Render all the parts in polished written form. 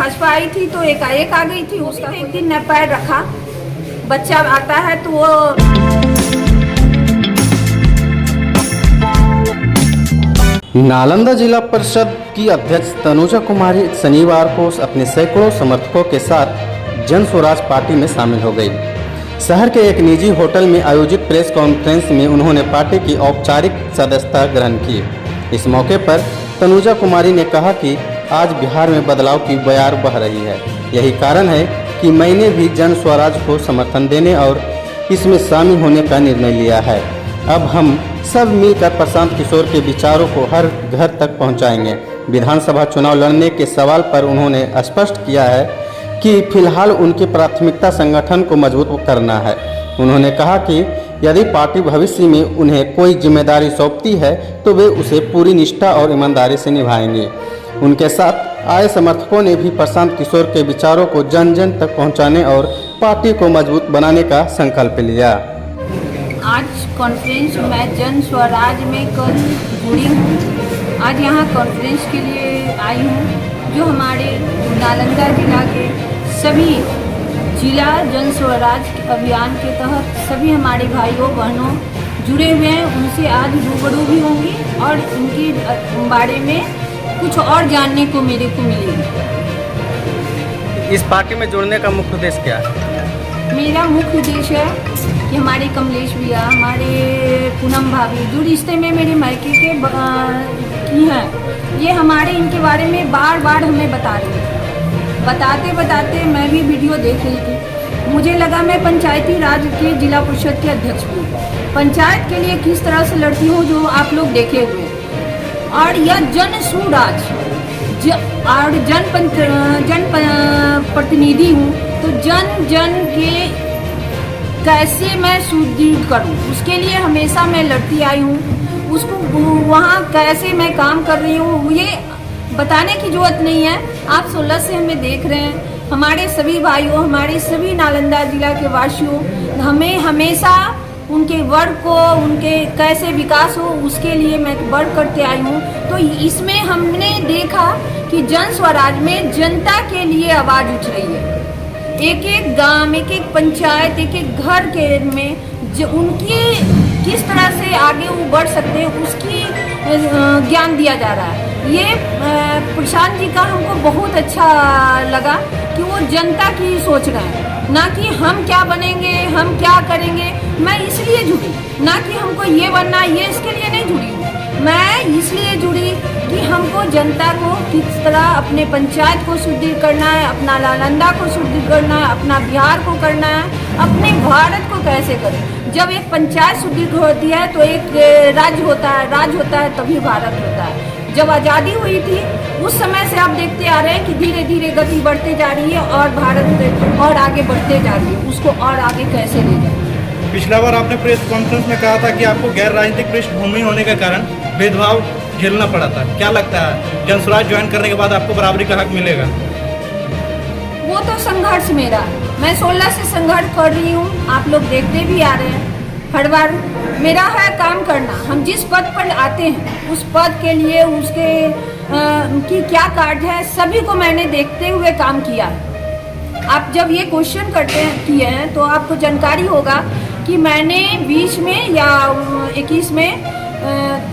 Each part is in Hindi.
भाजपा आई थी तो एकाएक आ गई थी, उसका एक दिन न पैर रखा। बच्चा आता है तो वो नालंदा जिला परिषद की अध्यक्ष तनुजा कुमारी शनिवार को अपने सैकड़ों समर्थकों के साथ जन स्वराज पार्टी में शामिल हो गई। शहर के एक निजी होटल में आयोजित प्रेस कॉन्फ्रेंस में उन्होंने पार्टी की औपचारिक सदस्यता ग्रहण की। इस मौके पर तनुजा कुमारी ने कहा कि आज बिहार में बदलाव की बयार बह रही है। यही कारण है कि मैंने भी जन स्वराज को समर्थन देने और इसमें शामिल होने का निर्णय लिया है। अब हम सब मिलकर प्रशांत किशोर के विचारों को हर घर तक पहुंचाएंगे। विधानसभा चुनाव लड़ने के सवाल पर उन्होंने स्पष्ट किया है कि फिलहाल उनकी प्राथमिकता संगठन को मजबूत करना है। उन्होंने कहा कि यदि पार्टी भविष्य में उन्हें कोई जिम्मेदारी सौंपती है तो वे उसे पूरी निष्ठा और ईमानदारी से निभाएंगे। उनके साथ आए समर्थकों ने भी प्रशांत किशोर के विचारों को जन जन तक पहुंचाने और पार्टी को मजबूत बनाने का संकल्प लिया। आज कॉन्फ्रेंस मैं जन स्वराज में कल जुड़ी हूँ। आज यहाँ कॉन्फ्रेंस के लिए आई हूँ जो हमारे नालंदा जिला के सभी जिला जन स्वराज अभियान के तहत सभी हमारे भाइयों बहनों जुड़े हुए हैं। उनसे आज रूबरू भी होंगी और उनके बारे में कुछ और जानने को मेरे को मिलेगा। इस पार्टी में जुड़ने का मुख्य उद्देश्य क्या है? मेरा मुख्य उद्देश्य है कि हमारे कमलेश भैया, हमारे पूनम भाभी जो रिश्ते में मेरे मायके के की हैं, ये हमारे इनके बारे में बार बार हमें बता रही हैं। बताते बताते मैं भी वीडियो देख रही थी। मुझे लगा मैं पंचायती राज के जिला परिषद के अध्यक्ष हूँ, पंचायत के लिए किस तरह से लड़ती हूँ जो आप लोग देखे हुए। और यह जन स्वराज और जन प्रतिनिधि हूँ, तो जन जन के कैसे मैं सुदृढ़ करूँ उसके लिए हमेशा मैं लड़ती आई हूँ। उसको वहाँ कैसे मैं काम कर रही हूँ ये बताने की जरूरत नहीं है। आप 16 से हमें देख रहे हैं। हमारे सभी भाइयों, हमारे सभी नालंदा जिला के वासियों, हमें हमेशा उनके वर्ग को, उनके कैसे विकास हो उसके लिए मैं वर्क करते आई हूँ। तो इसमें हमने देखा कि जन स्वराज में जनता के लिए आवाज़ उठ रही है। एक एक गांव, एक एक पंचायत, एक एक घर के में जो उनकी किस तरह से आगे वो बढ़ सकते हैं उसकी ज्ञान दिया जा रहा है। ये प्रशांत जी का हमको बहुत अच्छा लगा कि वो जनता की सोच रहे हैं, ना कि हम क्या बनेंगे, हम क्या करेंगे। मैं इसलिए जुड़ी, ना कि हमको ये बनना, ये इसके लिए नहीं जुड़ी हूँ। मैं इसलिए जुड़ी कि हमको जनता को किस तरह अपने पंचायत को सुदृढ़ करना है, अपना नालंदा को सुदृढ़ करना है, अपना बिहार को करना है, अपने भारत को कैसे करें। जब एक पंचायत सुदृढ़ होती है तो एक राज्य होता है, राज होता है, तभी भारत होता है। जब आज़ादी हुई थी उस समय से आप देखते आ रहे हैं कि धीरे धीरे गति बढ़ते जा रही है और भारत और आगे बढ़ते जा रही है। उसको और आगे कैसे ले जाए। पिछला बार आपने प्रेस कॉन्फ्रेंस में कहा था कि आपको गैर राजनीतिक पृष्ठभूमि होने के कारण भेदभाव झेलना पड़ा था। क्या लगता है जन स्वराज ज्वाइन करने के बाद आपको बराबरी का हक मिलेगा? वो तो संघर्ष मेरा, मैं 16 से संघर्ष कर रही हूँ। आप लोग देखते भी आ रहे हैं। हर बार मेरा है काम करना। हम जिस पद पर आते हैं उस पद के लिए उसके की क्या कार्ड है सभी को मैंने देखते हुए काम किया है। आप जब ये क्वेश्चन किए हैं तो आपको जानकारी होगा कि मैंने 20 में या 21 में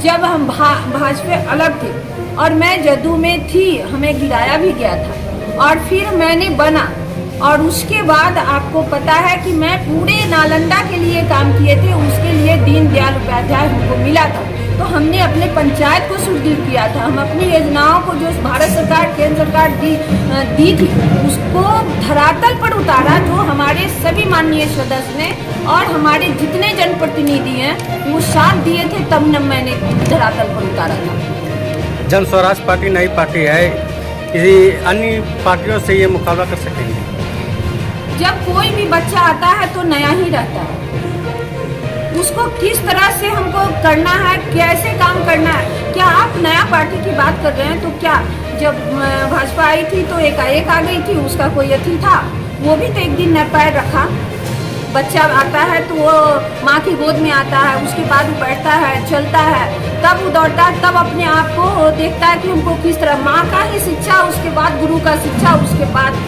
जब हम भाजपा अलग थे और मैं जदयू में थी, हमें गिराया भी गया था और फिर मैंने बना। और उसके बाद आपको पता है कि मैं पूरे नालंदा के लिए काम किए थे। उसके लिए दीनदयाल उपाध्याय हमको मिला था, तो हमने अपने पंचायत को सुदृढ़ किया था। हम अपनी योजनाओं को जो भारत सरकार, केंद्र सरकार दी थी उसको धरातल पर उतारा, जो हमारे सभी माननीय सदस्य ने और हमारे जितने जनप्रतिनिधि हैं वो साथ दिए थे, तब न मैंने धरातल पर उतारा था। जन स्वराज पार्टी नई पार्टी है, किसी अन्य पार्टियों से ये मुकाबला कर सकेंगे? जब कोई भी बच्चा आता है तो नया ही रहता है। उसको किस तरह से हमको करना है, कैसे काम करना है। क्या आप नया पार्टी की बात कर रहे हैं? तो क्या जब भाजपा आई थी तो एकाएक आ गई थी, उसका कोई अथी था? वो भी तो एक दिन न पैर रखा। बच्चा आता है तो वो माँ की गोद में आता है, उसके बाद वो बैठता है, चलता है, तब वो दौड़ता है, तब अपने आप को देखता है कि हमको किस तरह माँ का ही शिक्षा, उसके बाद गुरु का शिक्षा, उसके बाद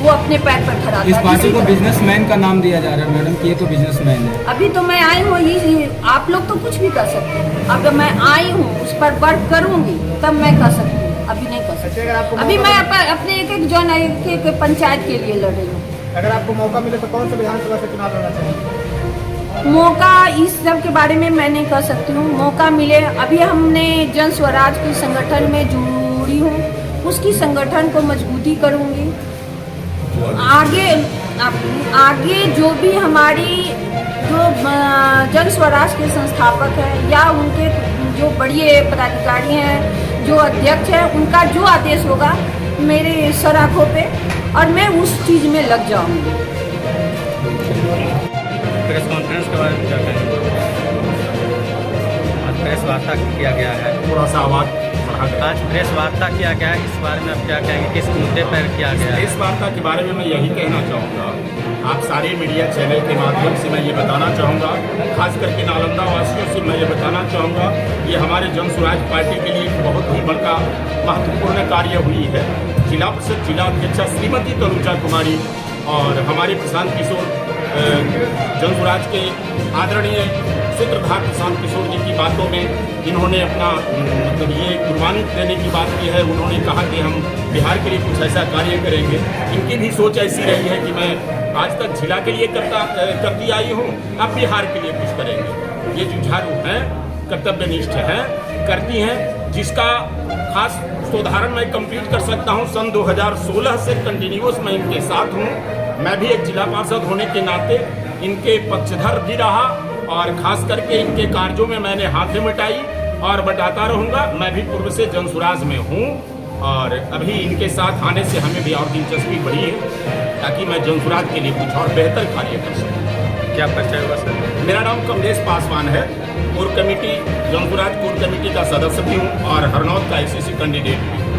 वो अपने पैर पर खड़ा इस था। पार्टी इसी को तरह। बिजनेसमैन का नाम दिया जा रहा है मैडम कि ये तो बिजनेसमैन है। अभी तो मैं आई हूँ, ये आप लोग तो कुछ भी कर सकते हैं। अब मैं आई हूँ, उस पर वर्क करूँगी तब मैं कर सकती हूँ, अभी नहीं कर सकती। अभी मैं अपने एक पंचायत के लिए लड़ रही हूँ। अगर आपको मौका मिले तो कौन से विधानसभा से चुनाव लड़ना चाहेंगे? मौका इस सब के बारे में मैं नहीं कर सकती हूँ। मौका मिले, अभी हमने जन स्वराज के संगठन में जुड़ी हूँ, उसकी संगठन को मजबूती करूँगी। आगे जो भी हमारी जो जन स्वराज के संस्थापक हैं या उनके जो बड़े पदाधिकारी हैं, जो अध्यक्ष हैं, उनका जो आदेश होगा मेरे सराखों पे, और मैं उस चीज़ में लग जाऊंगी। प्रेस कॉन्फ्रेंस के बारे में क्या कहेंगे? आज प्रेस वार्ता किया गया है, थोड़ा सा आवाज बढ़ा दें। आज प्रेस वार्ता किया गया है, इस बारे में आप क्या कहेंगे, किस मुद्दे पर किया गया है? इस वार्ता के बारे में मैं यही कहना चाहूँगा, आप सारे मीडिया चैनल के माध्यम से मैं ये बताना चाहूँगा, खास करके नालंदा वासियों से मैं ये बताना चाहूँगा, ये हमारे जन स्वराज पार्टी के लिए एक बहुत ही बड़ा महत्वपूर्ण कार्य हुई है। जिला परिषद जिला अध्यक्षा श्रीमती तनुजा कुमारी और हमारे प्रशांत किशोर जन स्वराज के आदरणीय सूत्रधार प्रशांत किशोर जी की बातों में इन्होंने अपना मतलब ये कुर्बानी देने की बात की है। उन्होंने कहा कि हम बिहार के लिए कुछ ऐसा कार्य करेंगे। इनकी भी सोच ऐसी रही है कि मैं आज तक जिला के लिए करती आई हूँ, अब बिहार के लिए कुछ करेंगे। ये जुझारू हैं, कर्तव्यनिष्ठ हैं, करती हैं, जिसका खास उदाहरण मैं कंप्लीट कर सकता हूँ। सन 2016 से कंटिन्यूअस मैं इनके साथ हूँ। मैं भी एक जिला पार्षद होने के नाते इनके पक्षधर भी रहा और खास करके इनके कार्यों में मैंने हाथ मिटाई और बटाता रहूँगा। मैं भी पूर्व से जन स्वराज में हूँ और अभी इनके साथ आने से हमें भी और दिलचस्पी बढ़ी है ताकि मैं जन स्वराज के लिए कुछ और बेहतर कार्य कर सकूँ। क्या परिचय होगा सर? मेरा नाम कमलेश पासवान है, कोर कमेटी जन स्वराज कोर कमेटी का सदस्य भी हूँ और हरनौत का ICC कैंडिडेट भी हूँ।